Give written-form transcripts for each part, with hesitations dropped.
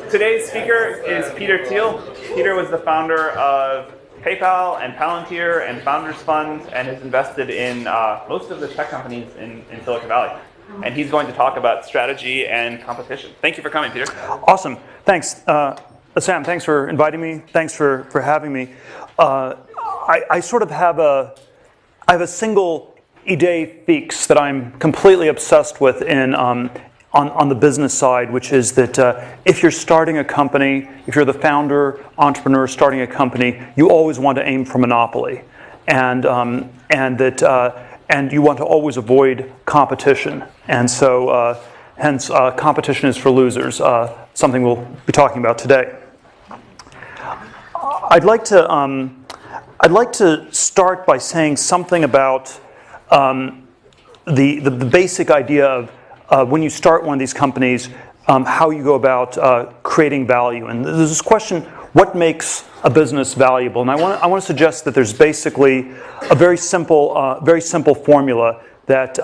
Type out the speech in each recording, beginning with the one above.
Today's speaker is Peter Thiel. Peter was the founder of PayPal and Palantir and Founders Fund and has invested in most of the tech companies in Silicon Valley. And he's going to talk about strategy and competition. Thank you for coming, Peter. Awesome. Thanks. Sam, thanks for inviting me. Thanks for having me. I sort of have a single idée fixe that I'm completely obsessed with on the business side, which is that if you're starting a company, if you're the founder, entrepreneur starting a company, you always want to aim for monopoly, and you want to always avoid competition. And so, hence, competition is for losers. Something we'll be talking about today. I'd like to start by saying something about the basic idea of when you start one of these companies, how you go about creating value. And there's this question: what makes a business valuable? And I want to suggest that there's basically a very simple formula that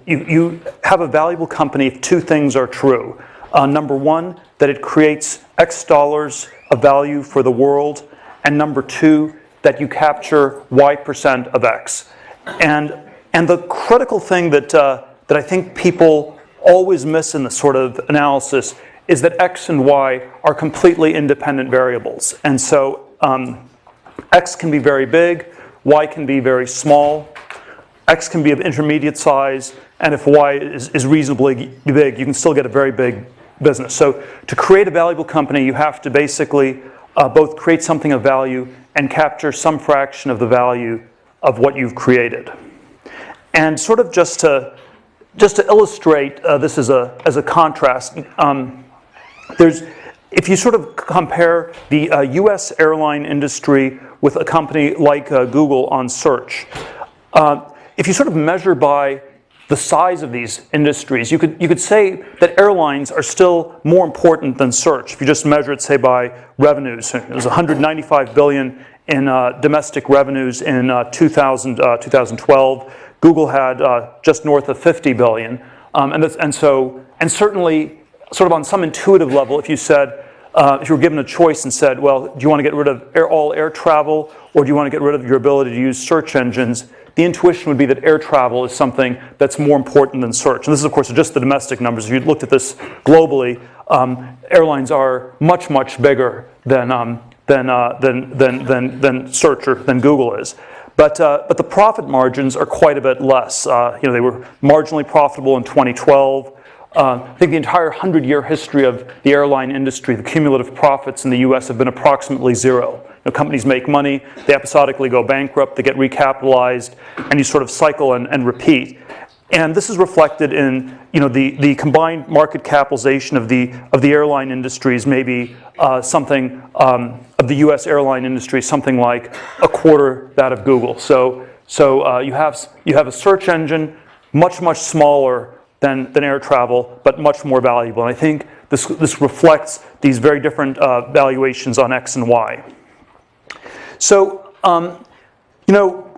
you have a valuable company if two things are true. Number one, that it creates X dollars of value for the world, and number two, that you capture Y% of X. And the critical thing that I think people always miss in this sort of analysis is that X and Y are completely independent variables. And so X can be very big, Y can be very small, X can be of intermediate size, and if Y is reasonably big, you can still get a very big business. So to create a valuable company, you have to basically both create something of value and capture some fraction of the value of what you've created. And sort of just to illustrate this as a contrast, if you sort of compare the U.S. airline industry with a company like Google on search, if you sort of measure by the size of these industries, you could say that airlines are still more important than search. If you just measure it, say, by revenues, it was 195 billion in domestic revenues in 2012. Google had just north of 50 billion, and certainly, sort of on some intuitive level, if you said, if you were given a choice and said, well, do you want to get rid of all air travel, or do you want to get rid of your ability to use search engines? The intuition would be that air travel is something that's more important than search. And this is, of course, just the domestic numbers. If you looked at this globally, airlines are much, much bigger than search or than Google is. But the profit margins are quite a bit less. They were marginally profitable in 2012. I think the entire 100-year history of the airline industry, the cumulative profits in the U.S. have been approximately zero. Companies make money, they episodically go bankrupt, they get recapitalized, and you sort of cycle and repeat. And this is reflected in the combined market capitalization of the airline industries, maybe something of the U.S. airline industry, something like a quarter that of Google. So you have a search engine much smaller than air travel, but much more valuable. And I think this reflects these very different valuations on X and Y. So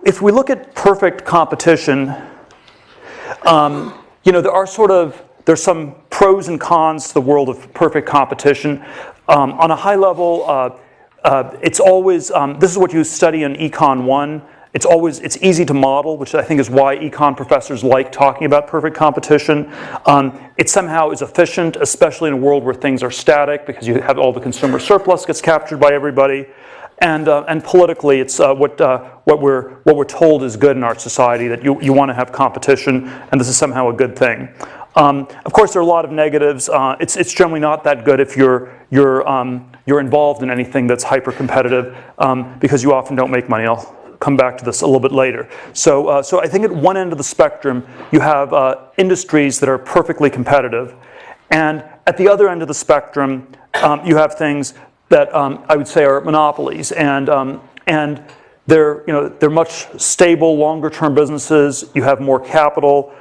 if we look at perfect competition, there's some pros and cons to the world of perfect competition. On a high level, it's always this is what you study in Econ 1. It's easy to model, which I think is why econ professors like talking about perfect competition. It somehow is efficient, especially in a world where things are static, because you have all the consumer surplus gets captured by everybody. And politically, it's what we're told is good in our society, that you want to have competition, and this is somehow a good thing. Of course, there are a lot of negatives. It's generally not that good if you're involved in anything that's hyper competitive, because you often don't make money. I'll come back to this a little bit later. So I think at one end of the spectrum, you have industries that are perfectly competitive, and at the other end of the spectrum, you have things that I would say are monopolies, and they're much stable, longer-term businesses. You have more capital,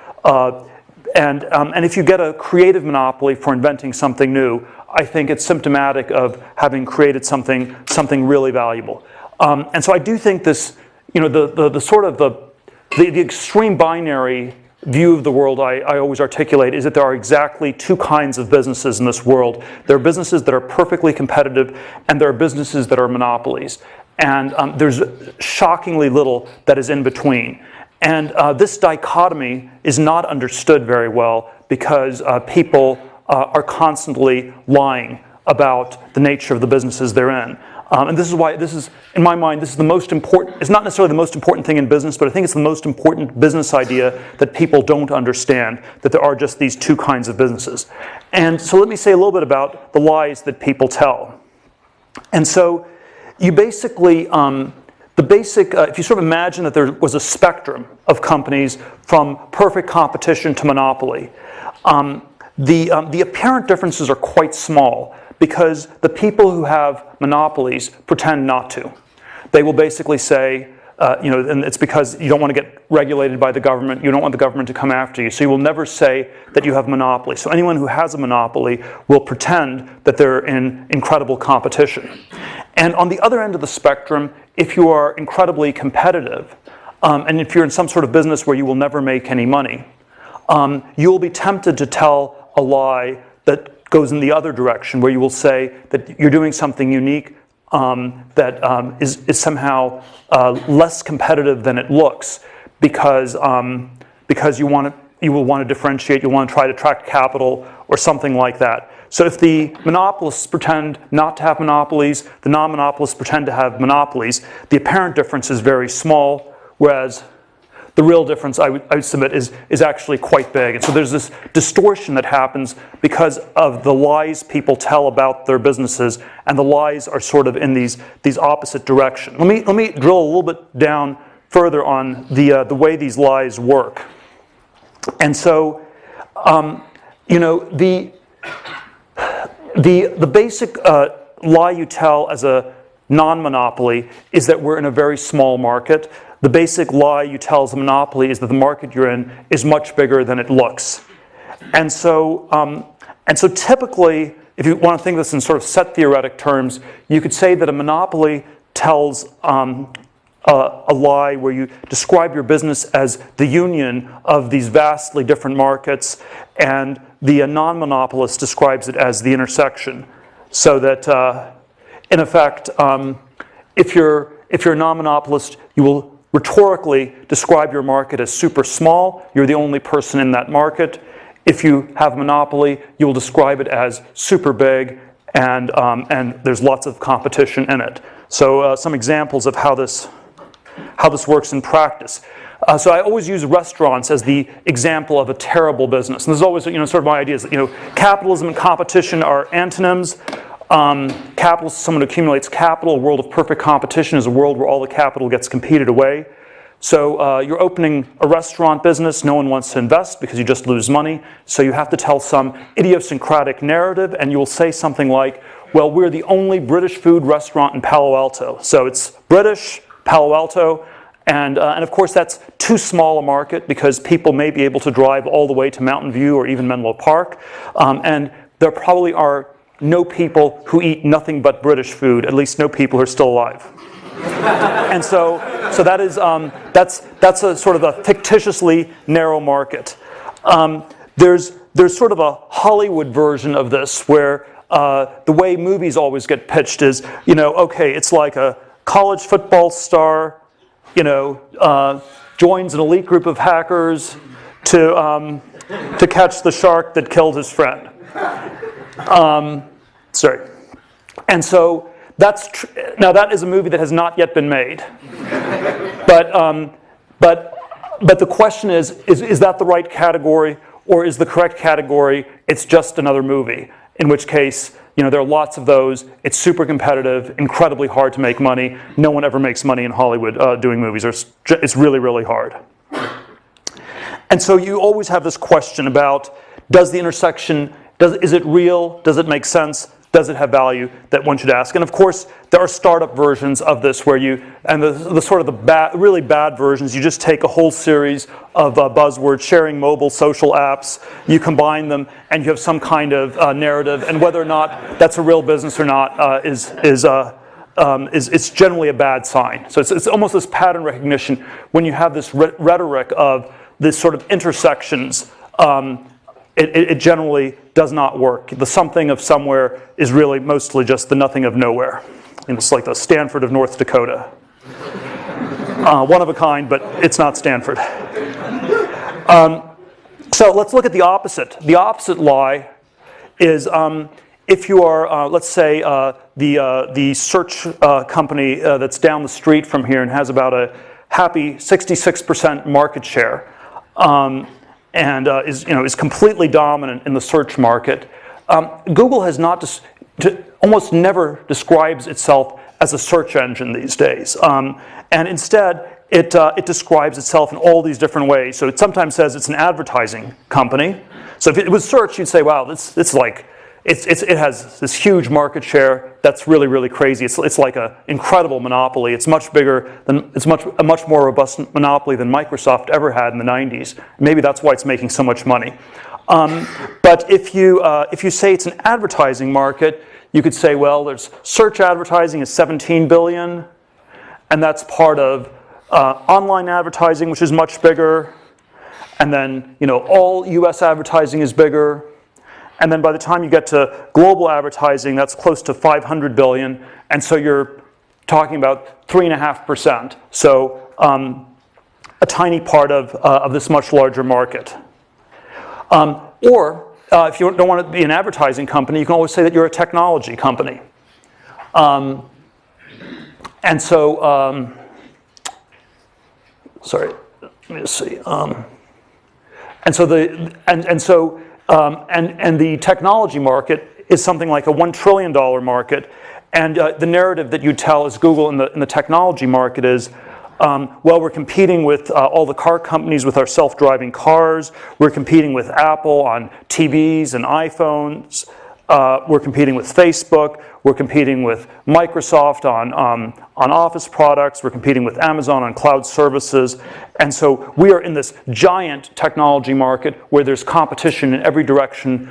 and if you get a creative monopoly for inventing something new, I think it's symptomatic of having created something really valuable. And so I do think this, the extreme binary view of the world I always articulate is that there are exactly two kinds of businesses in this world. There are businesses that are perfectly competitive, and there are businesses that are monopolies. And there's shockingly little that is in between. And this dichotomy is not understood very well because people are constantly lying about the nature of the businesses they're in. And this is why in my mind, this is the most important, it's not necessarily the most important thing in business, but I think it's the most important business idea that people don't understand, that there are just these two kinds of businesses. And so let me say a little bit about the lies that people tell. And so you basically, if you sort of imagine that there was a spectrum of companies from perfect competition to monopoly, the apparent differences are quite small, because the people who have monopolies pretend not to. They will basically say, and it's because you don't want to get regulated by the government, you don't want the government to come after you, so you will never say that you have a monopoly. So anyone who has a monopoly will pretend that they're in incredible competition. And on the other end of the spectrum, if you are incredibly competitive, and if you're in some sort of business where you will never make any money, you will be tempted to tell a lie that goes in the other direction, where you will say that you're doing something unique that is somehow less competitive than it looks, because you will want to differentiate, you want to try to attract capital or something like that. So if the monopolists pretend not to have monopolies, the non-monopolists pretend to have monopolies, the apparent difference is very small, whereas the real difference, I would submit, is actually quite big. And so there's this distortion that happens because of the lies people tell about their businesses, and the lies are sort of in these opposite directions. Let me drill a little bit down further on the way these lies work. And so, the basic lie you tell as a non-monopoly is that we're in a very small market. The basic lie you tell as a monopoly is that the market you're in is much bigger than it looks. And so typically, if you want to think of this in sort of set theoretic terms, you could say that a monopoly tells a lie where you describe your business as the union of these vastly different markets, and the non-monopolist describes it as the intersection. So that, in effect, if you're a non-monopolist, you will rhetorically describe your market as super small. You're the only person in that market. If you have a monopoly, you will describe it as super big, and there's lots of competition in it. So some examples of how this works in practice. So I always use restaurants as the example of a terrible business. And this is always, sort of my idea is that, capitalism and competition are antonyms. Capital is someone who accumulates capital. A world of perfect competition is a world where all the capital gets competed away. So you're opening a restaurant business. No one wants to invest because you just lose money. So you have to tell some idiosyncratic narrative, and you will say something like, well, we're the only British food restaurant in Palo Alto. So it's British, Palo Alto, and of course that's too small a market because people may be able to drive all the way to Mountain View or even Menlo Park. And there probably are no people who eat nothing but British food, at least no people who are still alive. And so that is that's a sort of a fictitiously narrow market. There's sort of a Hollywood version of this where the way movies always get pitched is, okay, it's like a college football star, joins an elite group of hackers to catch the shark that killed his friend. And so now that is a movie that has not yet been made. But the question is that the right category, or is the correct category it's just another movie? In which case, there are lots of those. It's super competitive, incredibly hard to make money. No one ever makes money in Hollywood doing movies. It's really, really hard. And so you always have this question about, does the intersection, is it real? Does it make sense? Does it have value that one should ask? And of course, there are startup versions of this where the sort of the really bad versions, you just take a whole series of buzzwords, sharing mobile social apps, you combine them, and you have some kind of narrative. And whether or not that's a real business or not is generally a bad sign. So it's almost this pattern recognition when you have this rhetoric of the sort of intersections, it generally does not work. The something of somewhere is really mostly just the nothing of nowhere. And it's like the Stanford of North Dakota. One of a kind, but it's not Stanford. So let's look at the opposite. The opposite lie is if you are, let's say, the search company that's down the street from here and has about a happy 66% market share, and is completely dominant in the search market. Google has not almost never describes itself as a search engine these days, and instead it describes itself in all these different ways. So it sometimes says it's an advertising company. So if it was search, you'd say, wow, it has this huge market share. That's really, really crazy. It's like an incredible monopoly. It's much bigger than a much more robust monopoly than Microsoft ever had in the 90s. Maybe that's why it's making so much money. But if you say it's an advertising market, you could say, well, there's search advertising is 17 billion, and that's part of online advertising, which is much bigger, and then all U.S. advertising is bigger. And then by the time you get to global advertising, that's close to 500 billion. And so you're talking about 3.5%. So a tiny part of this much larger market. Or if you don't want to be an advertising company, you can always say that you're a technology company. And so, sorry, let me just see. And the technology market is something like a $1 trillion market. And the narrative that you tell as Google in the technology market is, well, we're competing with all the car companies with our self-driving cars. We're competing with Apple on TVs and iPhones. We're competing with Facebook. We're competing with Microsoft on Office products. We're competing with Amazon on cloud services. And so we are in this giant technology market where there's competition in every direction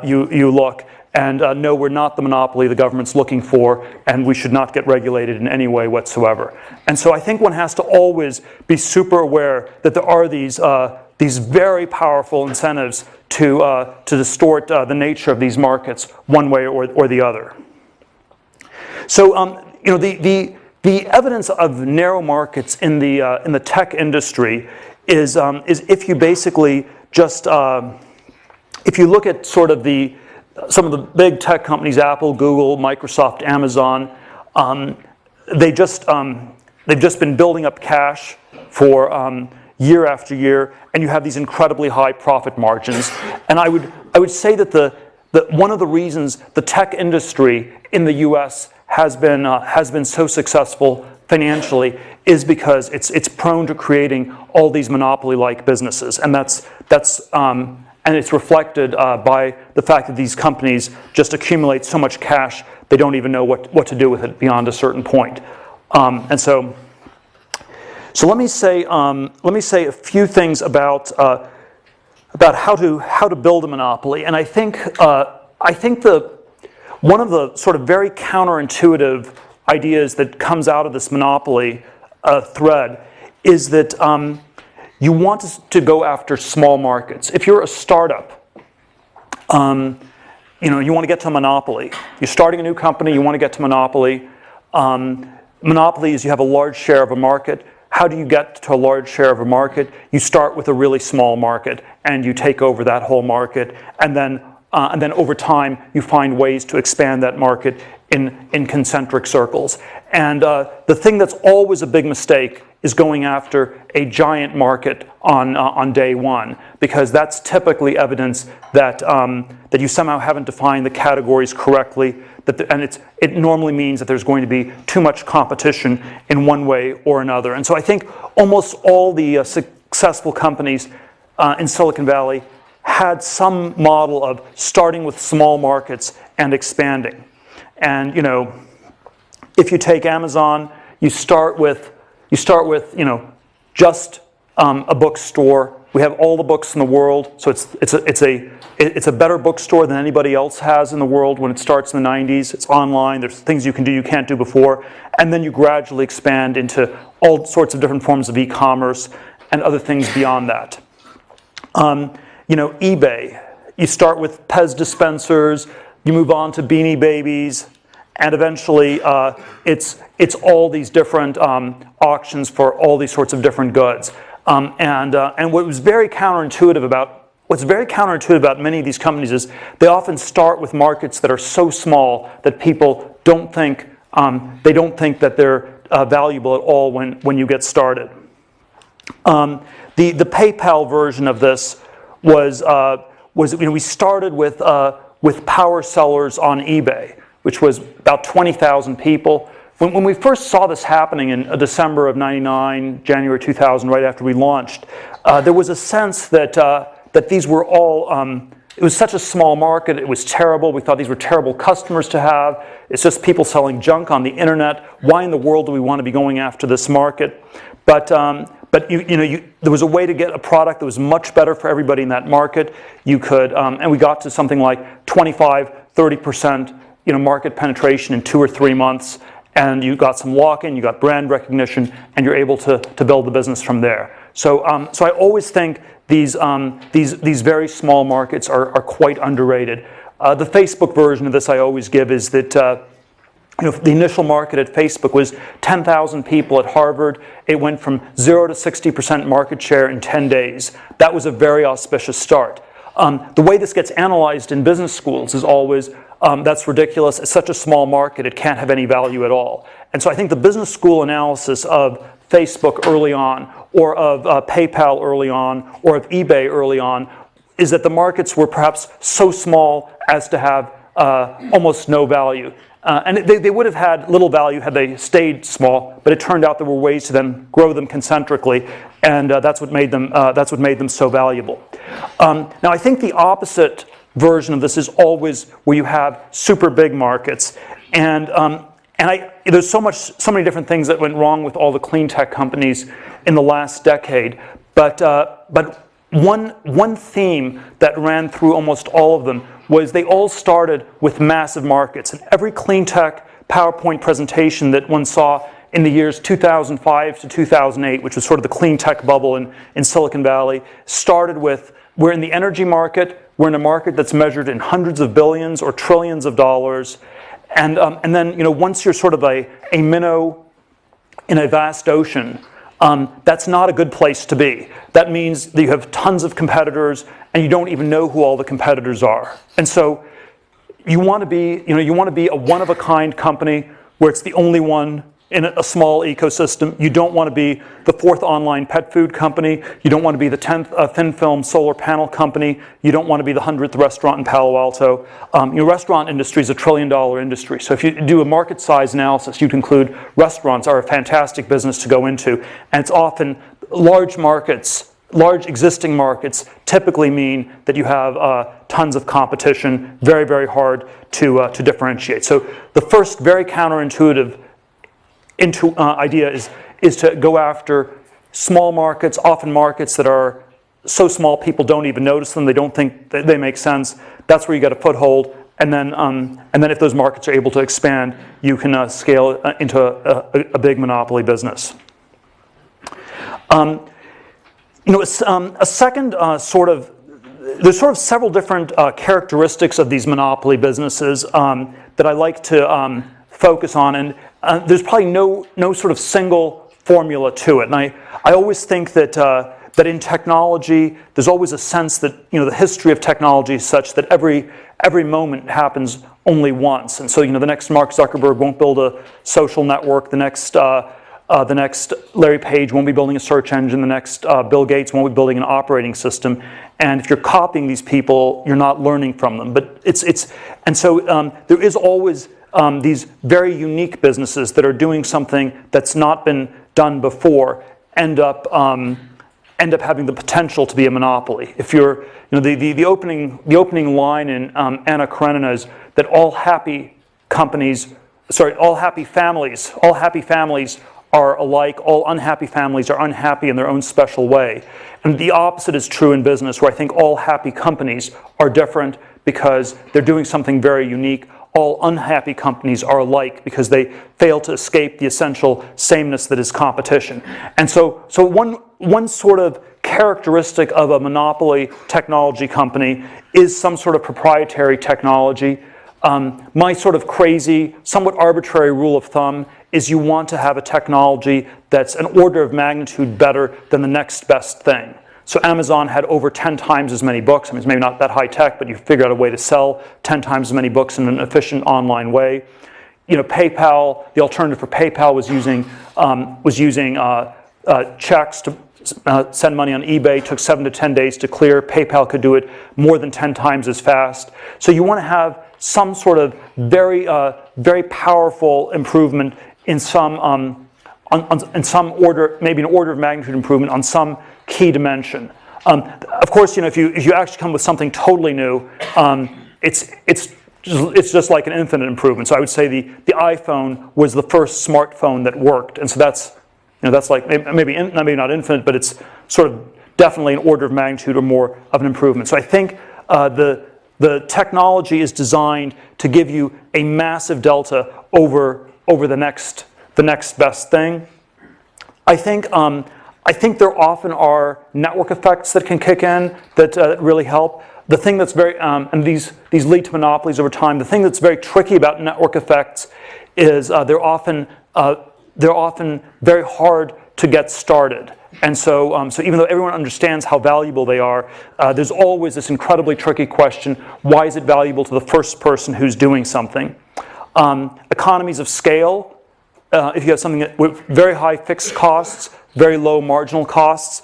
you look. And no, we're not the monopoly the government's looking for, and we should not get regulated in any way whatsoever. And so I think one has to always be super aware that there are these very powerful incentives to distort the nature of these markets one way or the other. So the evidence of narrow markets in the tech industry is if you basically just if you look at sort of some of the big tech companies, Apple, Google, Microsoft, Amazon, they've just been building up cash for year after year, and you have these incredibly high profit margins. And I would say that one of the reasons the tech industry in the U.S. has been so successful financially is because it's prone to creating all these monopoly-like businesses, and and it's reflected by the fact that these companies just accumulate so much cash they don't even know what to do with it beyond a certain point. And so let me say a few things about how to build a monopoly. And I think one of the sort of very counterintuitive ideas that comes out of this monopoly thread is that you want to go after small markets. If you're a startup, you want to get to monopoly. You're starting a new company, you want to get to monopoly. Monopoly is you have a large share of a market. How do you get to a large share of a market? You start with a really small market, and you take over that whole market, and then over time you find ways to expand that market in concentric circles. And the thing that's always a big mistake is going after a giant market on day one, because that's typically evidence that you somehow haven't defined the categories correctly, and it normally means that there's going to be too much competition in one way or another. And so I think almost all the successful companies in Silicon Valley had some model of starting with small markets and expanding. And if you take Amazon, you start with just a bookstore. We have all the books in the world, so it's a better bookstore than anybody else has in the world when it starts in the 90s. It's online. There's things you can do you can't do before, and then you gradually expand into all sorts of different forms of e-commerce and other things beyond that. eBay. You start with Pez dispensers, you move on to Beanie Babies, and eventually it's all these different auctions for all these sorts of different goods. And what's very counterintuitive about many of these companies is they often start with markets that are so small that people don't think that they're valuable at all when you get started. The PayPal version of this was we started with power sellers on eBay, which was about 20,000 people. When we first saw this happening in December of '99, January 2000, right after we launched, there was a sense that these were all, it was such a small market, it was terrible, we thought these were terrible customers to have, it's just people selling junk on the internet, why in the world do we want to be going after this market? But there was a way to get a product that was much better for everybody in that market. You could, and we got to something like 25-30% market penetration in 2 or 3 months, and you got some walk-in, you got brand recognition, and you're able to build the business from there. So I always think these very small markets are quite underrated. The Facebook version of this I always give is that the initial market at Facebook was 10,000 people at Harvard. It went from 0 to 60% market share in 10 days. That was a very auspicious start. The way this gets analyzed in business schools is always, that's ridiculous, it's such a small market, it can't have any value at all. And so I think the business school analysis of Facebook early on, or of PayPal early on, or of eBay early on, is that the markets were perhaps so small as to have almost no value. And they would have had little value had they stayed small, but it turned out there were ways to then grow them concentrically, and that's what made them so valuable. Now I think the opposite version of this is always where you have super big markets, and there's so many different things that went wrong with all the clean tech companies in the last decade, but one theme that ran through almost all of them was they all started with massive markets. And every clean tech PowerPoint presentation that one saw in the years 2005 to 2008, which was sort of the clean tech bubble in Silicon Valley, started with, we're in the energy market, we're in a market that's measured in hundreds of billions or trillions of dollars. And then once you're sort of a minnow in a vast ocean, that's not a good place to be. That means that you have tons of competitors and you don't even know who all the competitors are. And so you want to be a one-of-a-kind company where it's the only one in a small ecosystem. You don't want to be the 4th online pet food company. You don't want to be the 10th thin film solar panel company. You don't want to be the 100th restaurant in Palo Alto. Your restaurant industry is a $1 trillion industry. So if you do a market size analysis, you conclude restaurants are a fantastic business to go into. And it's often large markets, large existing markets typically mean that you have tons of competition, very, very hard to differentiate. So the first very counterintuitive idea is to go after small markets, often markets that are so small people don't even notice them, they don't think that they make sense. That's where you get a foothold, and then if those markets are able to expand, you can scale into a big monopoly business. A second there's sort of several different characteristics of these monopoly businesses that I like to focus on, and there's probably no sort of single formula to it. And I always think that in technology, there's always a sense that the history of technology is such that every moment happens only once. And so the next Mark Zuckerberg won't build a social network. The next Larry Page won't be building a search engine. The next Bill Gates won't be building an operating system. And if you're copying these people, you're not learning from them. But there is always these very unique businesses that are doing something that's not been done before end up having the potential to be a monopoly. If you're, the opening line in Anna Karenina is that all happy families are alike. All unhappy families are unhappy in their own special way. And the opposite is true in business, where I think all happy companies are different because they're doing something very unique. All unhappy companies are alike because they fail to escape the essential sameness that is competition. And so one sort of characteristic of a monopoly technology company is some sort of proprietary technology. My sort of crazy, somewhat arbitrary rule of thumb is you want to have a technology that's an order of magnitude better than the next best thing. So Amazon had over 10 times as many books. I mean, it's maybe not that high tech, but you figure out a way to sell 10 times as many books in an efficient online way. PayPal, the alternative for PayPal was using checks to send money on eBay. It took 7 to 10 days to clear. PayPal could do it more than 10 times as fast. So you want to have some sort of very powerful improvement in some in some order, maybe an order of magnitude improvement on some key dimension. Of course, if you actually come with something totally new, it's just like an infinite improvement. So I would say the iPhone was the first smartphone that worked, and so that's like maybe not infinite, but it's sort of definitely an order of magnitude or more of an improvement. So I think the technology is designed to give you a massive delta over the next best thing. I think there often are network effects that can kick in that really help. The thing that's very and these lead to monopolies over time. The thing that's very tricky about network effects is they're often very hard to get started. And so even though everyone understands how valuable they are, there's always this incredibly tricky question: why is it valuable to the first person who's doing something? Economies of scale. If you have something with very high fixed costs, very low marginal costs,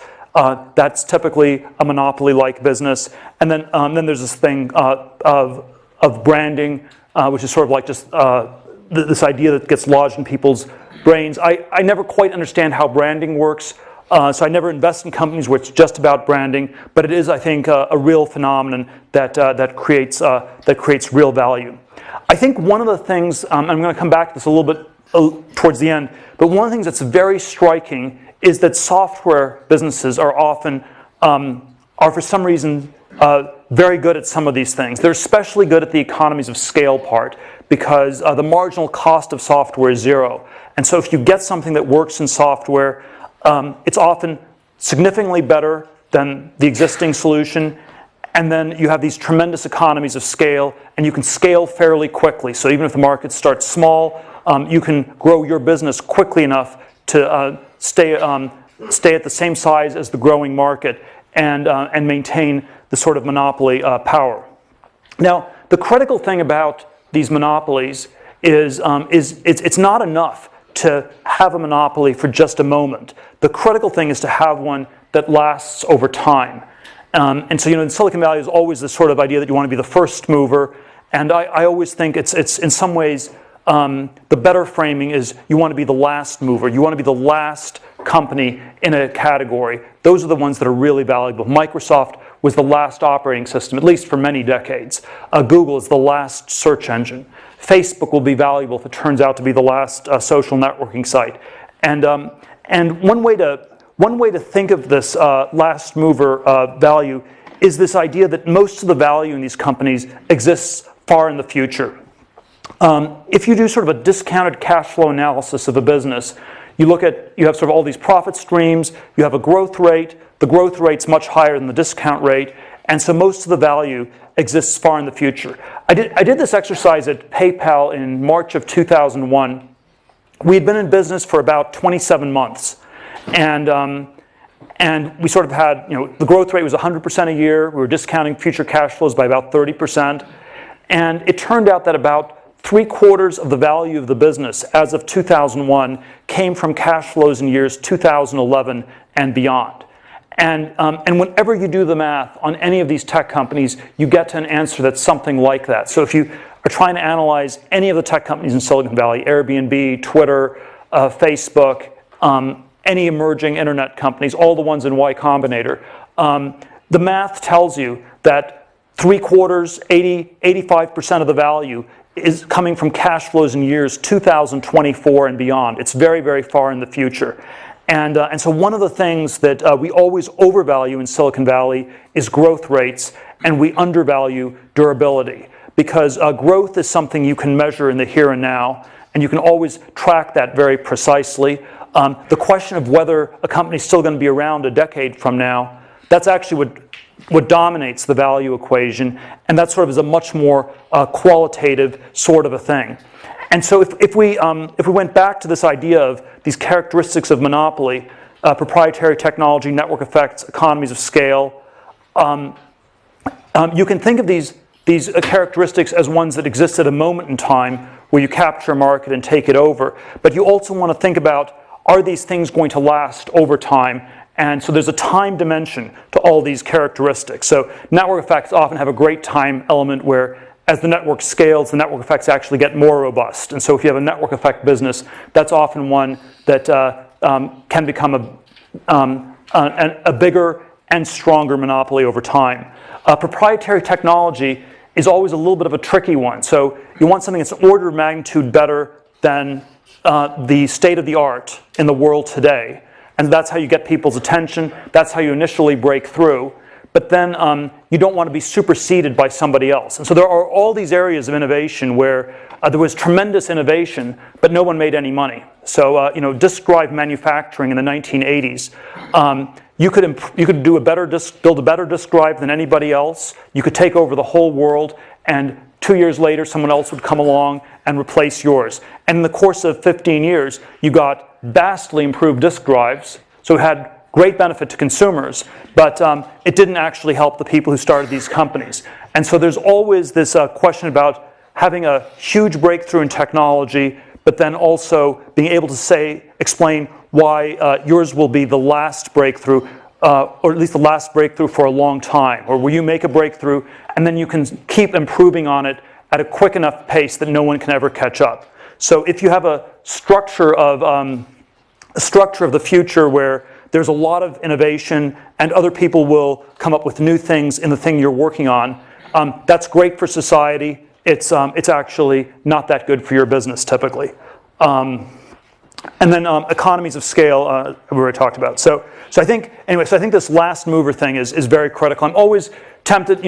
that's typically a monopoly-like business. And then there's this thing of branding, which is sort of like just this idea that gets lodged in people's brains. I never quite understand how branding works, so I never invest in companies where it's just about branding. But it is, I think, a real phenomenon that creates real value. I think one of the things, I'm going to come back to this a little bit towards the end, but one of the things that's very striking is that software businesses are often, are for some reason, very good at some of these things. They're especially good at the economies of scale part because the marginal cost of software is zero. And so if you get something that works in software, it's often significantly better than the existing solution. And then you have these tremendous economies of scale, and you can scale fairly quickly. So even if the market starts small, you can grow your business quickly enough to stay at the same size as the growing market and maintain the sort of monopoly power. Now, the critical thing about these monopolies is it's not enough to have a monopoly for just a moment. The critical thing is to have one that lasts over time. And so, in Silicon Valley, there's always this sort of idea that you want to be the first mover. And I always think it's in some ways, the better framing is you want to be the last mover. You want to be the last company in a category. Those are the ones that are really valuable. Microsoft was the last operating system, at least for many decades. Google is the last search engine. Facebook will be valuable if it turns out to be the last social networking site. And one way to think of this last mover value is this idea that most of the value in these companies exists far in the future. If you do sort of a discounted cash flow analysis of a business, you have sort of all these profit streams, you have a growth rate, the growth rate's much higher than the discount rate, and so most of the value exists far in the future. I did this exercise at PayPal in March of 2001. We had been in business for about 27 months, and we sort of had, the growth rate was 100% a year. We were discounting future cash flows by about 30%, and it turned out that about 3/4 of the value of the business as of 2001 came from cash flows in years 2011 and beyond. And whenever you do the math on any of these tech companies, you get to an answer that's something like that. So if you are trying to analyze any of the tech companies in Silicon Valley, Airbnb, Twitter, Facebook, any emerging internet companies, all the ones in Y Combinator, the math tells you that 3/4, 85% of the value is coming from cash flows in years 2024 and beyond. It's very, very far in the future. And so one of the things that we always overvalue in Silicon Valley is growth rates, and we undervalue durability. Because growth is something you can measure in the here and now, and you can always track that very precisely. The question of whether a company is still going to be around a decade from now that's actually what dominates the value equation, and that sort of is a much more qualitative sort of a thing. And so if we went back to this idea of these characteristics of monopoly, proprietary technology, network effects, economies of scale, you can think of these characteristics as ones that exist at a moment in time where you capture a market and take it over. But you also want to think about, are these things going to last over time? And so there's a time dimension to all these characteristics. So network effects often have a great time element where as the network scales, the network effects actually get more robust. And so if you have a network effect business, that's often one that can become a bigger and stronger monopoly over time. Proprietary technology is always a little bit of a tricky one. So you want something that's an order of magnitude better than the state of the art in the world today. And that's how you get people's attention. That's how you initially break through. But then you don't want to be superseded by somebody else. And so there are all these areas of innovation where there was tremendous innovation, but no one made any money. So disk drive manufacturing in the 1980s, you could build a better disk drive than anybody else. You could take over the whole world, and 2 years later, someone else would come along and replace yours. And in the course of 15 years, you got vastly improved disk drives. So it had great benefit to consumers, but it didn't actually help the people who started these companies. And so there's always this question about having a huge breakthrough in technology, but then also being able to explain why yours will be the last breakthrough, or at least the last breakthrough for a long time, or where you make a breakthrough and then you can keep improving on it at a quick enough pace that no one can ever catch up. So if you have a structure of the future where there's a lot of innovation and other people will come up with new things in the thing you're working on, that's great for society. It's actually not that good for your business typically. And then economies of scale, we already talked about. So I think this last mover thing is very critical. I'm always tempted,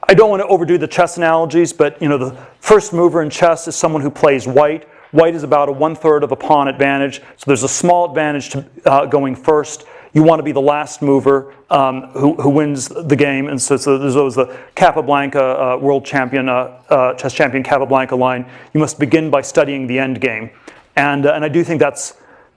I don't want to overdo the chess analogies, but the first mover in chess is someone who plays white. White is about a 1/3 of a pawn advantage, so there's a small advantage to going first. You want to be the last mover who wins the game, and so there's always the Capablanca world champion, chess champion Capablanca line. You must begin by studying the end game, and I do think that's.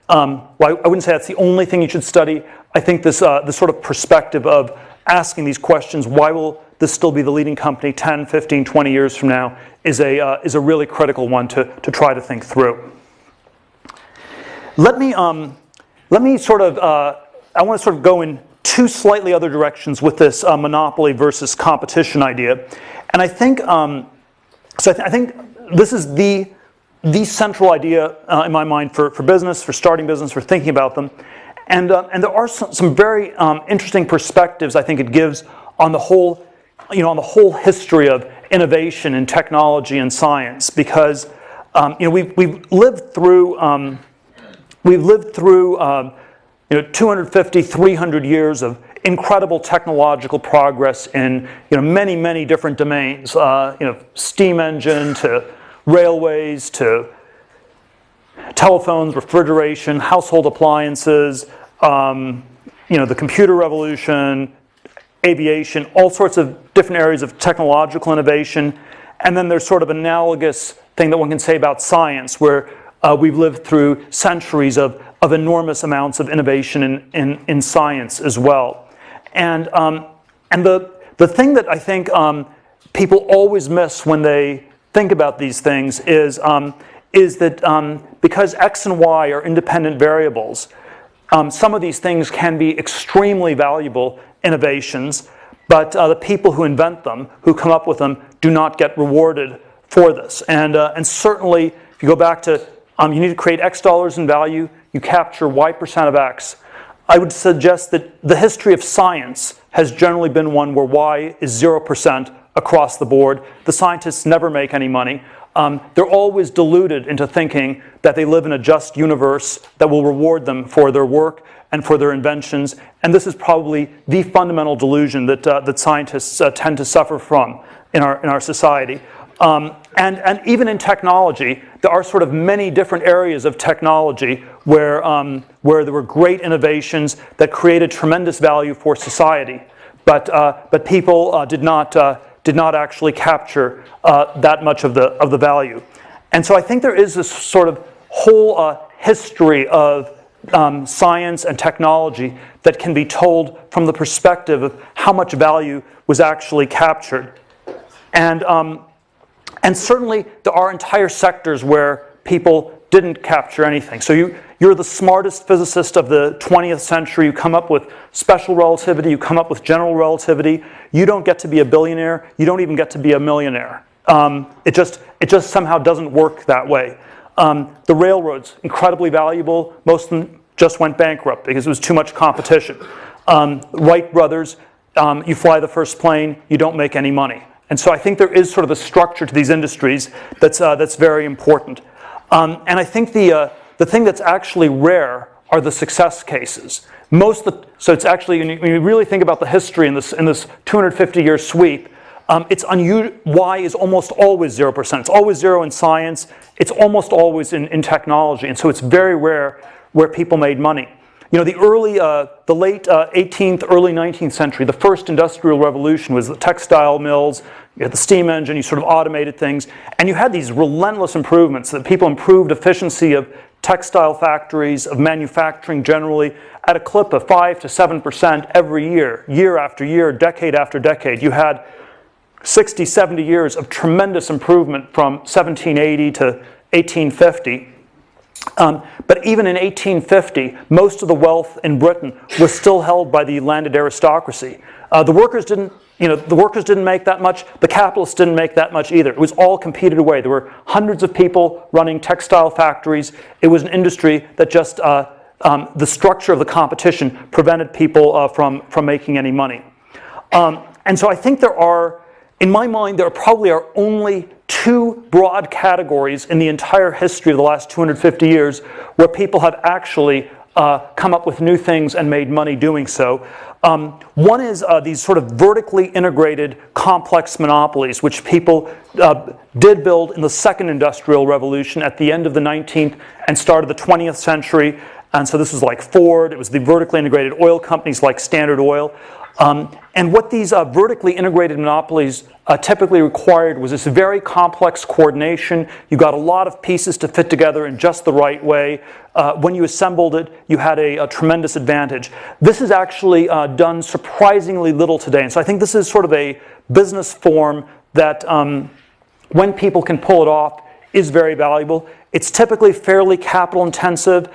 Well, I wouldn't say that's the only thing you should study. I think this sort of perspective of asking these questions, why will this still be the leading company 10, 15, 20 years from now, is a really critical one to try to think through. Let me sort of, I want to sort of go in two slightly other directions with this monopoly versus competition idea. And I think, I think this is the central idea in my mind for business, for starting business, for thinking about them. And there are some very interesting perspectives I think it gives on the whole, on the whole history of innovation in technology and science, because we've lived through 250, 300 years of incredible technological progress in many different domains, steam engine to railways to telephones, refrigeration, household appliances, the computer revolution, aviation, all sorts of different areas of technological innovation. And then there's sort of analogous thing that one can say about science, where we've lived through centuries of enormous amounts of innovation in science as well. And the thing that I think people always miss when they think about these things is that because X and Y are independent variables, some of these things can be extremely valuable innovations, but the people who invent them, who come up with them, do not get rewarded for this. And certainly, if you go back to you need to create X dollars in value, you capture Y% of X. I would suggest that the history of science has generally been one where Y is 0% across the board. The scientists never make any money. They're always deluded into thinking that they live in a just universe that will reward them for their work and for their inventions. And this is probably the fundamental delusion that scientists tend to suffer from in our society. And even in technology, there are sort of many different areas of technology where there were great innovations that created tremendous value for society, but people did not actually capture that much of the value. And so I think there is this sort of whole history of science and technology that can be told from the perspective of how much value was actually captured. And certainly there are entire sectors where people didn't capture anything. So you're the smartest physicist of the 20th century. You come up with special relativity. You come up with general relativity. You don't get to be a billionaire. You don't even get to be a millionaire. It just somehow doesn't work that way. The railroads, incredibly valuable. Most of them just went bankrupt because it was too much competition. Wright brothers, you fly the first plane, you don't make any money. And so I think there is sort of a structure to these industries that's very important. And I think the thing that's actually rare are the success cases. So it's actually, when you really think about the history in this 250-year sweep, it's unusual. Y is almost always 0%. It's always 0 in science. It's almost always in technology. And so it's very rare where people made money. You know, the late 18th, early 19th century, the first industrial revolution was the textile mills. You had the steam engine, you sort of automated things. And you had these relentless improvements that people improved efficiency of textile factories, of manufacturing generally, at a clip of 5 to 7% every year, year after year, decade after decade. You had 60, 70 years of tremendous improvement from 1780 to 1850. But even in 1850, most of the wealth in Britain was still held by the landed aristocracy. The workers didn't make that much. The capitalists didn't make that much either. It was all competed away. There were hundreds of people running textile factories. It was an industry that just the structure of the competition prevented people from making any money. And so I think in my mind, there probably are only two broad categories in the entire history of the last 250 years where people have actually come up with new things and made money doing so. One is these sort of vertically integrated complex monopolies, which people did build in the second industrial revolution at the end of the 19th and start of the 20th century. And so this was like Ford. It was the vertically integrated oil companies like Standard Oil. And what these vertically integrated monopolies typically required was this very complex coordination. You got a lot of pieces to fit together in just the right way. When you assembled it, you had a tremendous advantage. This is actually done surprisingly little today. And so I think this is sort of a business form that, when people can pull it off, is very valuable. It's typically fairly capital intensive.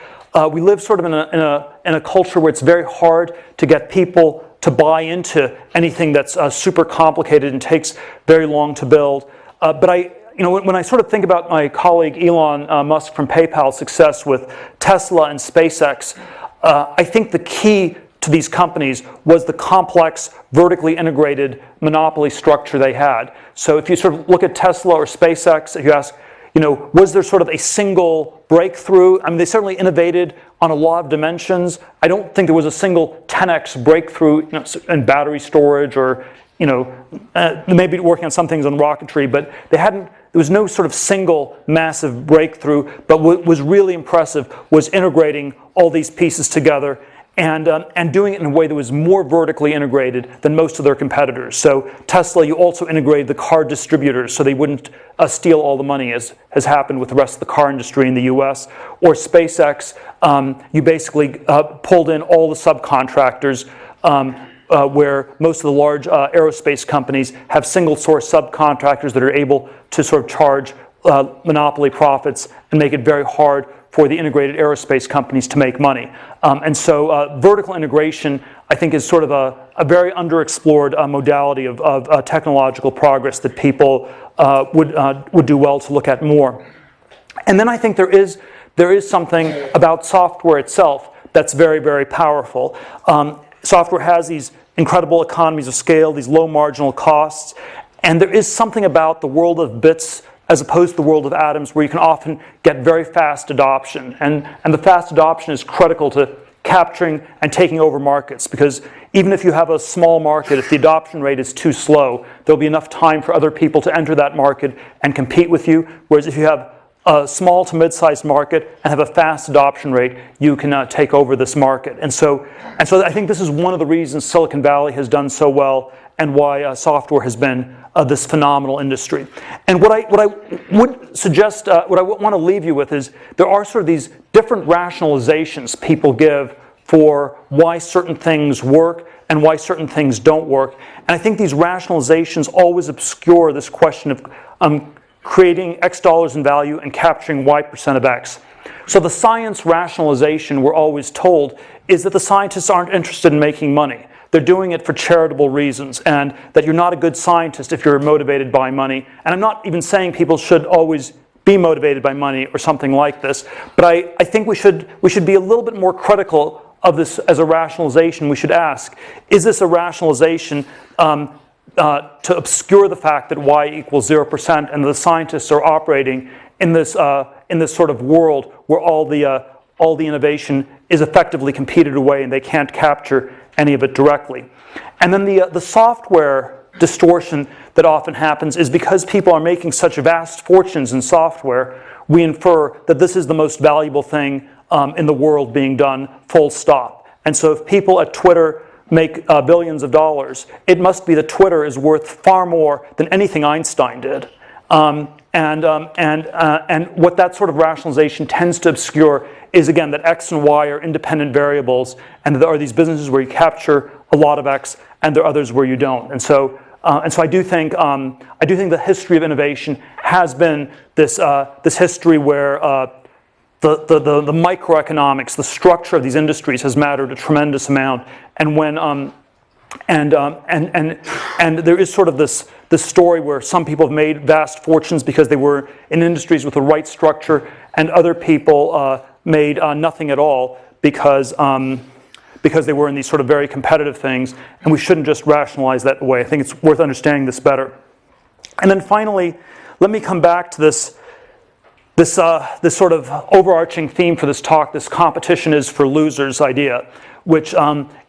We live sort of in a culture where it's very hard to get people to buy into anything that's super complicated and takes very long to build. But when I sort of think about my colleague Elon Musk from PayPal's success with Tesla and SpaceX, I think the key to these companies was the complex, vertically integrated monopoly structure they had. So if you sort of look at Tesla or SpaceX, if you ask, was there sort of a single breakthrough? I mean, they certainly innovated on a lot of dimensions. I don't think there was a single 10x breakthrough in battery storage or, maybe working on some things on rocketry, but there was no sort of single massive breakthrough. But what was really impressive was integrating all these pieces together and doing it in a way that was more vertically integrated than most of their competitors. So Tesla, you also integrated the car distributors so they wouldn't steal all the money, as has happened with the rest of the car industry in the US. Or SpaceX, you basically pulled in all the subcontractors, where most of the large aerospace companies have single source subcontractors that are able to sort of charge monopoly profits and make it very hard for the integrated aerospace companies to make money. And so vertical integration, I think, is sort of a very underexplored modality of technological progress that people would do well to look at more. And then I think there is something about software itself that's very, very powerful. Software has these incredible economies of scale, these low marginal costs, and there is something about the world of bits as opposed to the world of atoms where you can often get very fast adoption. And the fast adoption is critical to capturing and taking over markets, because even if you have a small market, if the adoption rate is too slow, there'll be enough time for other people to enter that market and compete with you. Whereas if you have a small to mid-sized market and have a fast adoption rate, you can take over this market. And so I think this is one of the reasons Silicon Valley has done so well and why software has been this phenomenal industry. And what I would suggest, what I want to leave you with is there are sort of these different rationalizations people give for why certain things work and why certain things don't work. And I think these rationalizations always obscure this question of creating X dollars in value and capturing Y% of X. So the science rationalization we're always told is that the scientists aren't interested in making money. They're doing it for charitable reasons, and that you're not a good scientist if you're motivated by money. And I'm not even saying people should always be motivated by money or something like this, but I think we should be a little bit more critical of this as a rationalization. We should ask, is this a rationalization to obscure the fact that Y equals 0% and the scientists are operating in this sort of world where all the innovation is effectively competed away and they can't capture any of it directly. And then the software distortion that often happens is because people are making such vast fortunes in software, we infer that this is the most valuable thing in the world being done, full stop. And so if people at Twitter make billions of dollars, it must be that Twitter is worth far more than anything Einstein did. And what that sort of rationalization tends to obscure is, again, that X and Y are independent variables, and there are these businesses where you capture a lot of X, and there are others where you don't. And so I do think the history of innovation has been this history where the microeconomics, the structure of these industries has mattered a tremendous amount. And when and there is sort of this story where some people have made vast fortunes because they were in industries with the right structure, and other people made nothing at all because they were in these sort of very competitive things. And we shouldn't just rationalize that away. I think it's worth understanding this better. And then finally, let me come back to this sort of overarching theme for this talk, this competition is for losers idea, which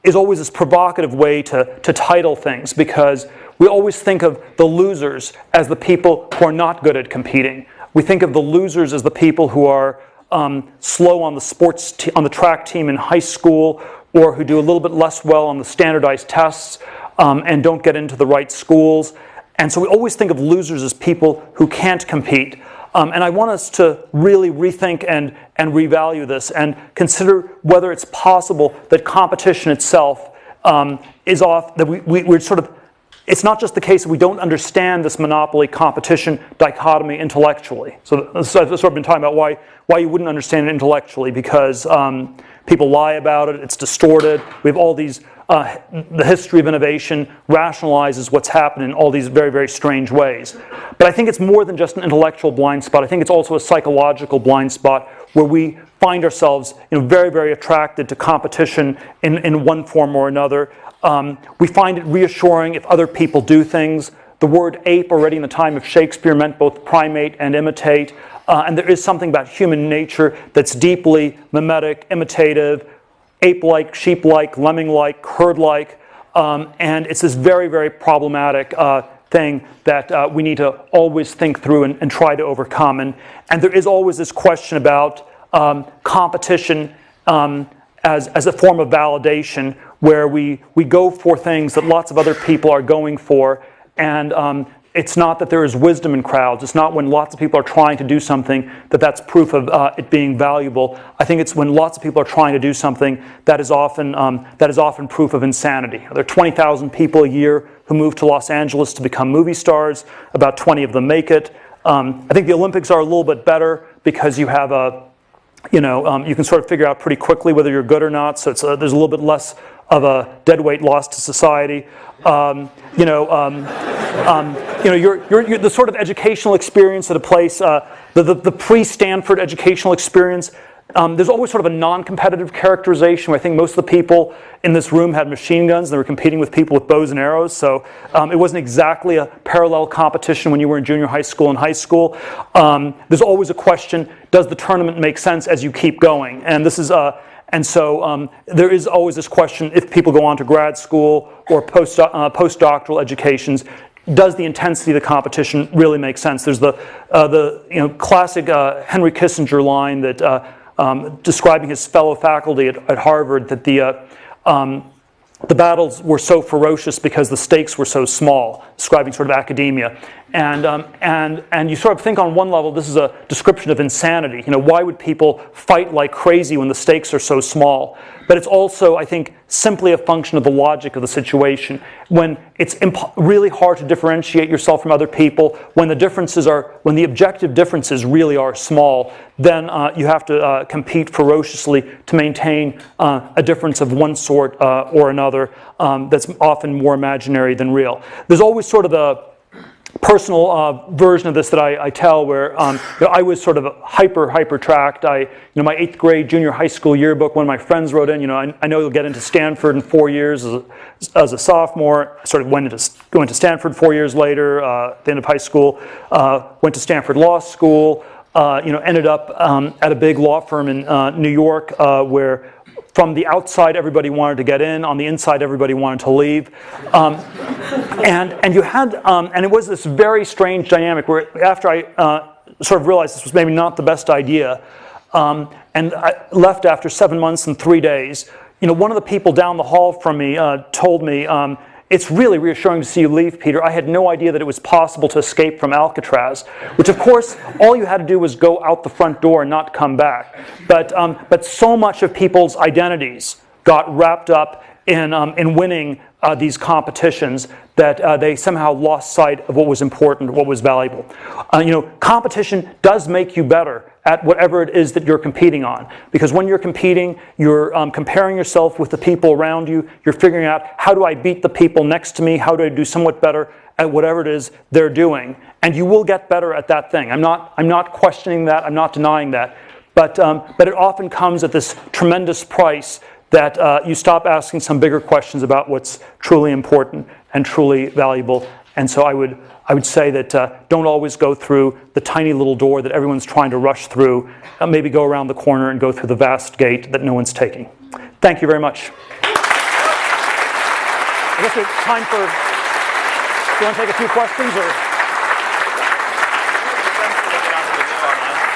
is always this provocative way to title things, because we always think of the losers as the people who are not good at competing. We think of the losers as the people who are slow on the on the track team in high school, or who do a little bit less well on the standardized tests and don't get into the right schools. And so we always think of losers as people who can't compete. And I want us to really rethink and revalue this and consider whether it's possible that competition itself is off, that we're sort of, it's not just the case that we don't understand this monopoly competition dichotomy intellectually. So I've sort of been talking about why you wouldn't understand it intellectually, because people lie about it, it's distorted. We have all these, the history of innovation rationalizes what's happened in all these very, very strange ways. But I think it's more than just an intellectual blind spot. I think it's also a psychological blind spot where we find ourselves very, very attracted to competition in one form or another. We find it reassuring if other people do things. The word ape already in the time of Shakespeare meant both primate and imitate. And there is something about human nature that's deeply mimetic, imitative, ape-like, sheep-like, lemming-like, herd-like. And it's this very, very problematic thing that we need to always think through and try to overcome. And there is always this question about competition as a form of validation, where we go for things that lots of other people are going for. And it's not that there is wisdom in crowds. It's not when lots of people are trying to do something that's proof of it being valuable. I think it's when lots of people are trying to do something that is often proof of insanity. There are 20,000 people a year who move to Los Angeles to become movie stars. About 20 of them make it. I think the Olympics are a little bit better because you have you can sort of figure out pretty quickly whether you're good or not. So there's a little bit less of a dead weight loss to society. The sort of educational experience at a place, the pre-Stanford educational experience, there's always sort of a non-competitive characterization where I think most of the people in this room had machine guns and they were competing with people with bows and arrows. So it wasn't exactly a parallel competition when you were in junior high school and high school. There's always a question, does the tournament make sense as you keep going? And this is And so there is always this question, if people go on to grad school or postdoctoral educations, does the intensity of the competition really make sense? There's the classic Henry Kissinger line that describing his fellow faculty at Harvard, that the battles were so ferocious because the stakes were so small, describing sort of academia. And you sort of think on one level, this is a description of insanity. Why would people fight like crazy when the stakes are so small? But it's also, I think, simply a function of the logic of the situation. When it's really hard to differentiate yourself from other people, when the objective differences really are small, then you have to compete ferociously to maintain a difference of one sort or another that's often more imaginary than real. There's always sort of the personal version of this that I tell, where I was sort of hyper tracked. My 8th grade junior high school yearbook, one of my friends wrote in, I know you'll get into Stanford in 4 years as a sophomore. I sort of went to Stanford 4 years later, at the end of high school. Went to Stanford Law School. Ended up at a big law firm in New York, where from the outside everybody wanted to get in, on the inside everybody wanted to leave, and you had and it was this very strange dynamic where after I sort of realized this was maybe not the best idea, and I left after 7 months and 3 days. One of the people down the hall from me told me, "It's really reassuring to see you leave, Peter. I had no idea that it was possible to escape from Alcatraz," which of course all you had to do was go out the front door and not come back. But so much of people's identities got wrapped up in winning these competitions that they somehow lost sight of what was important, what was valuable. Competition does make you better at whatever it is that you're competing on. Because when you're competing, you're comparing yourself with the people around you. You're figuring out, how do I beat the people next to me? How do I do somewhat better at whatever it is they're doing? And you will get better at that thing. I'm not questioning that. I'm not denying that. But it often comes at this tremendous price that you stop asking some bigger questions about what's truly important and truly valuable. And so I would say that don't always go through the tiny little door that everyone's trying to rush through. Maybe go around the corner and go through the vast gate that no one's taking. Thank you very much. I guess we have time for, do you want to take a few questions? Or?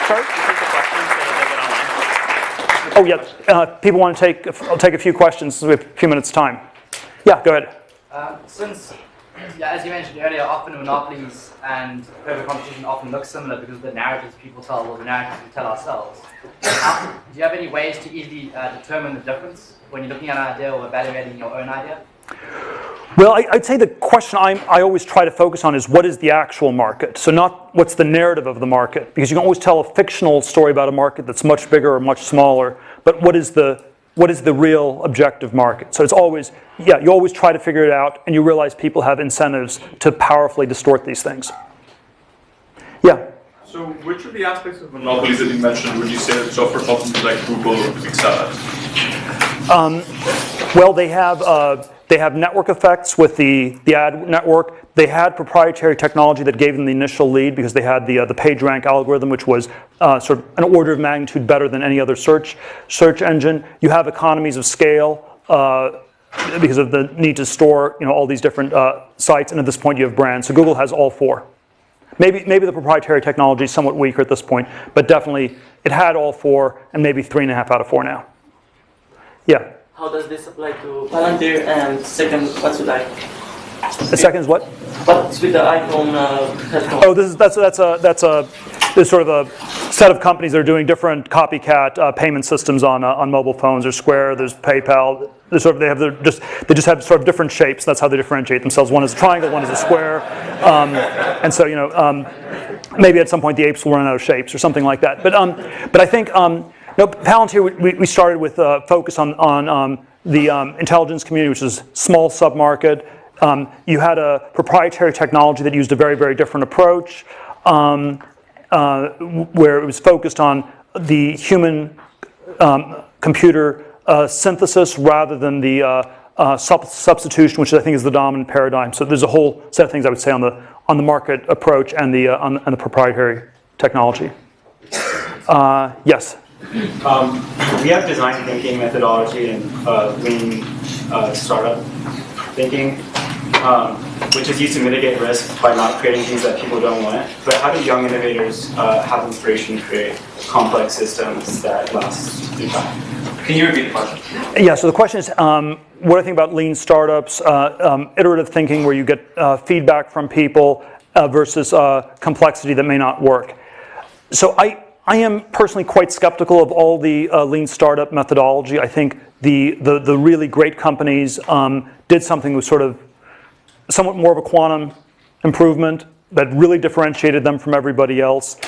Sorry? Oh, yeah. People want to I'll take a few questions since we have a few minutes' time. Yeah, go ahead. Since, as you mentioned earlier, often monopolies and perfect competition often look similar because of the narratives people tell or the narratives we tell ourselves. Do you have any ways to easily determine the difference when you're looking at an idea or evaluating your own idea? Well, I'd say the question I always try to focus on is, what is the actual market? So not what's the narrative of the market, because you can always tell a fictional story about a market that's much bigger or much smaller, but what is the real objective market? So it's always, you always try to figure it out, and you realize people have incentives to powerfully distort these things. Yeah? So which of the aspects of monopolies that you mentioned would you say that software companies like Google excel at? Well, they have network effects with the ad network. They had proprietary technology that gave them the initial lead because they had the PageRank algorithm, which was sort of an order of magnitude better than any other search engine. You have economies of scale because of the need to store all these different sites, and at this point you have brands. So Google has all four. Maybe the proprietary technology is somewhat weaker at this point, but definitely it had all four, and maybe 3.5 out of 4 now. Yeah. How does this apply to Palantir? And second, what's it like? The second is what? What's with the iPhone headphone? Oh, there's sort of a set of companies that are doing different copycat payment systems on mobile phones. There's Square, there's PayPal. They just have sort of different shapes. That's how they differentiate themselves. One is a triangle, one is a square, and so maybe at some point the apes will run out of shapes or something like that. But I think. Palantir, we started with a focus on the intelligence community, which is small sub-market. You had a proprietary technology that used a very, very different approach, where it was focused on the human computer synthesis rather than the substitution, which I think is the dominant paradigm. So there's a whole set of things I would say on the market approach and the proprietary technology. Yes. We have design thinking methodology and lean startup thinking. which is used to mitigate risk by not creating things that people don't want. But how do young innovators have inspiration to create complex systems that last through time? Can you repeat the question? Yeah, so the question is, what I think about lean startups, iterative thinking where you get feedback from people versus complexity that may not work. So I am personally quite skeptical of all the lean startup methodology. I think the really great companies did something with sort of somewhat more of a quantum improvement that really differentiated them from everybody else.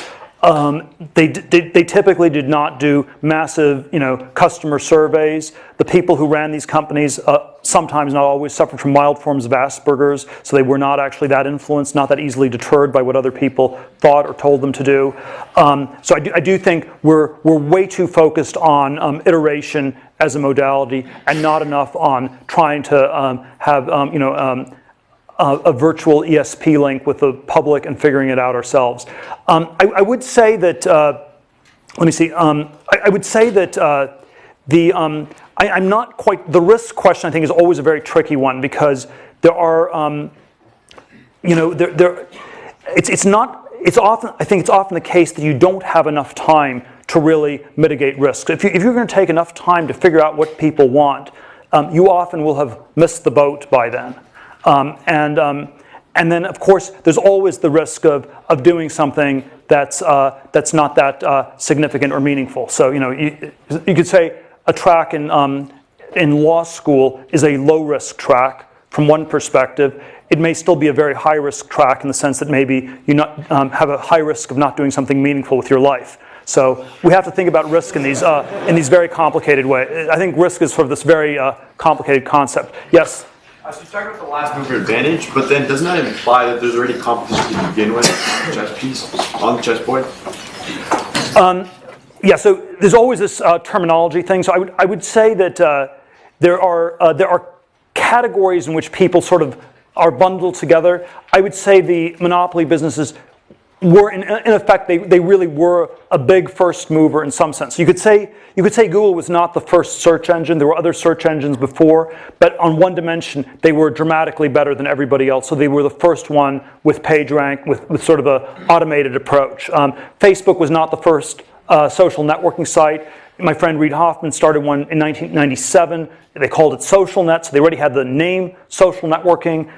They typically did not do massive, customer surveys. The people who ran these companies sometimes, not always, suffered from mild forms of Asperger's, so they were not actually that influenced, not that easily deterred by what other people thought or told them to do. So I do think we're way too focused on iteration as a modality and not enough on trying to have a virtual ESP link with the public and figuring it out ourselves. I would say that, let me see, I would say that I'm not quite, the risk question I think is always a very tricky one because there are, it's often, I think it's often the case that you don't have enough time to really mitigate risk. If you're going to take enough time to figure out what people want, you often will have missed the boat by then. And then, of course, there's always the risk of doing something that's not that significant or meaningful. So, you could say a track in law school is a low-risk track from one perspective. It may still be a very high-risk track in the sense that maybe you have a high risk of not doing something meaningful with your life. So we have to think about risk in these very complicated ways. I think risk is sort of this very complicated concept. Yes? So you talked about the last mover advantage, but then doesn't that imply that there's already competition to begin with on the chess piece, on the chessboard? Yeah, so there's always this terminology thing. So I would say that there are categories in which people sort of are bundled together. I would say the monopoly businesses were in effect they really were a big first mover in some sense. You could say Google was not the first search engine. There were other search engines before, but on one dimension they were dramatically better than everybody else. So they were the first one with PageRank with sort of an automated approach. Facebook was not the first social networking site. My friend Reid Hoffman started one in 1997. They called it SocialNet. So they already had the name social networking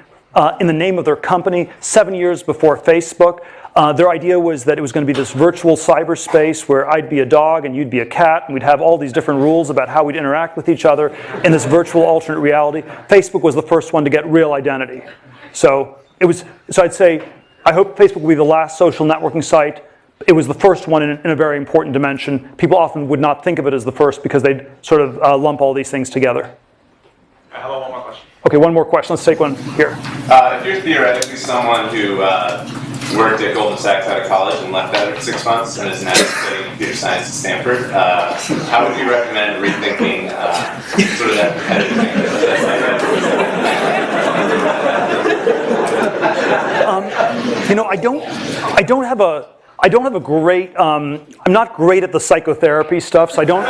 in the name of their company 7 years before Facebook. Their idea was that it was going to be this virtual cyberspace where I'd be a dog and you'd be a cat, and we'd have all these different rules about how we'd interact with each other in this virtual alternate reality. Facebook was the first one to get real identity. So I'd say, I hope Facebook will be the last social networking site. It was the first one in a very important dimension. People often would not think of it as the first because they'd sort of lump all these things together. How about one more question? Okay, one more question. Let's take one here. If you're theoretically someone who worked at Goldman Sachs out of college and left after 6 months and is now studying computer science at Stanford, how would you recommend rethinking sort of that competitive I don't have a great. I'm not great at the psychotherapy stuff, so I don't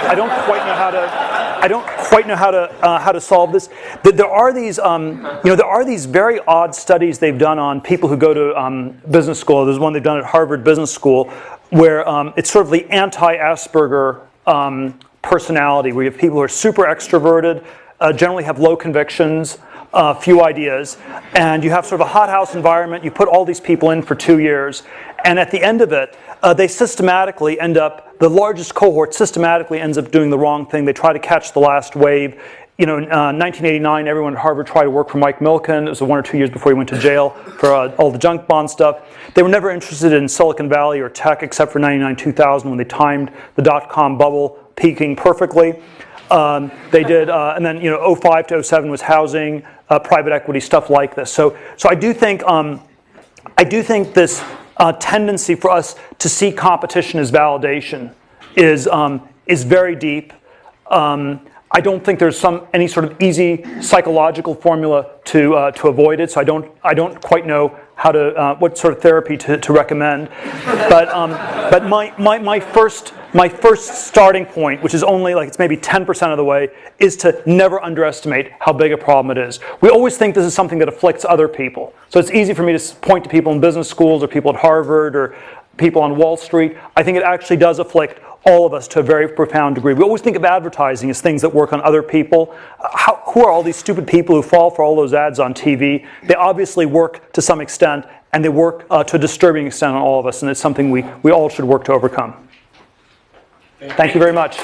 quite know how to solve this. There are these very odd studies they've done on people who go to business school. There's one they've done at Harvard Business School where it's sort of the anti-Asperger personality, where you have people who are super extroverted, generally have low convictions, few ideas, and you have sort of a hothouse environment. You put all these people in for 2 years, and at the end of it, they systematically end up, the largest cohort systematically ends up doing the wrong thing. They try to catch the last wave. In 1989, everyone at Harvard tried to work for Mike Milken. It was 1 or 2 years before he went to jail for all the junk bond stuff. They were never interested in Silicon Valley or tech except for 99, 2000 when they timed the dot-com bubble peaking perfectly. They did, and then 05 to 07 was housing, private equity, stuff like this. So I do think this tendency for us to see competition as validation is very deep. I don't think there's any sort of easy psychological formula to avoid it. So I don't quite know how to what sort of therapy to recommend. But my first my first starting point, which is only like it's maybe 10% of the way, is to never underestimate how big a problem it is. We always think this is something that afflicts other people. So it's easy for me to point to people in business schools or people at Harvard or people on Wall Street. I think it actually does afflict all of us to a very profound degree. We always think of advertising as things that work on other people. Who are all these stupid people who fall for all those ads on TV? They obviously work to some extent, and they work to a disturbing extent on all of us, and it's something we all should work to overcome. Thank you very much.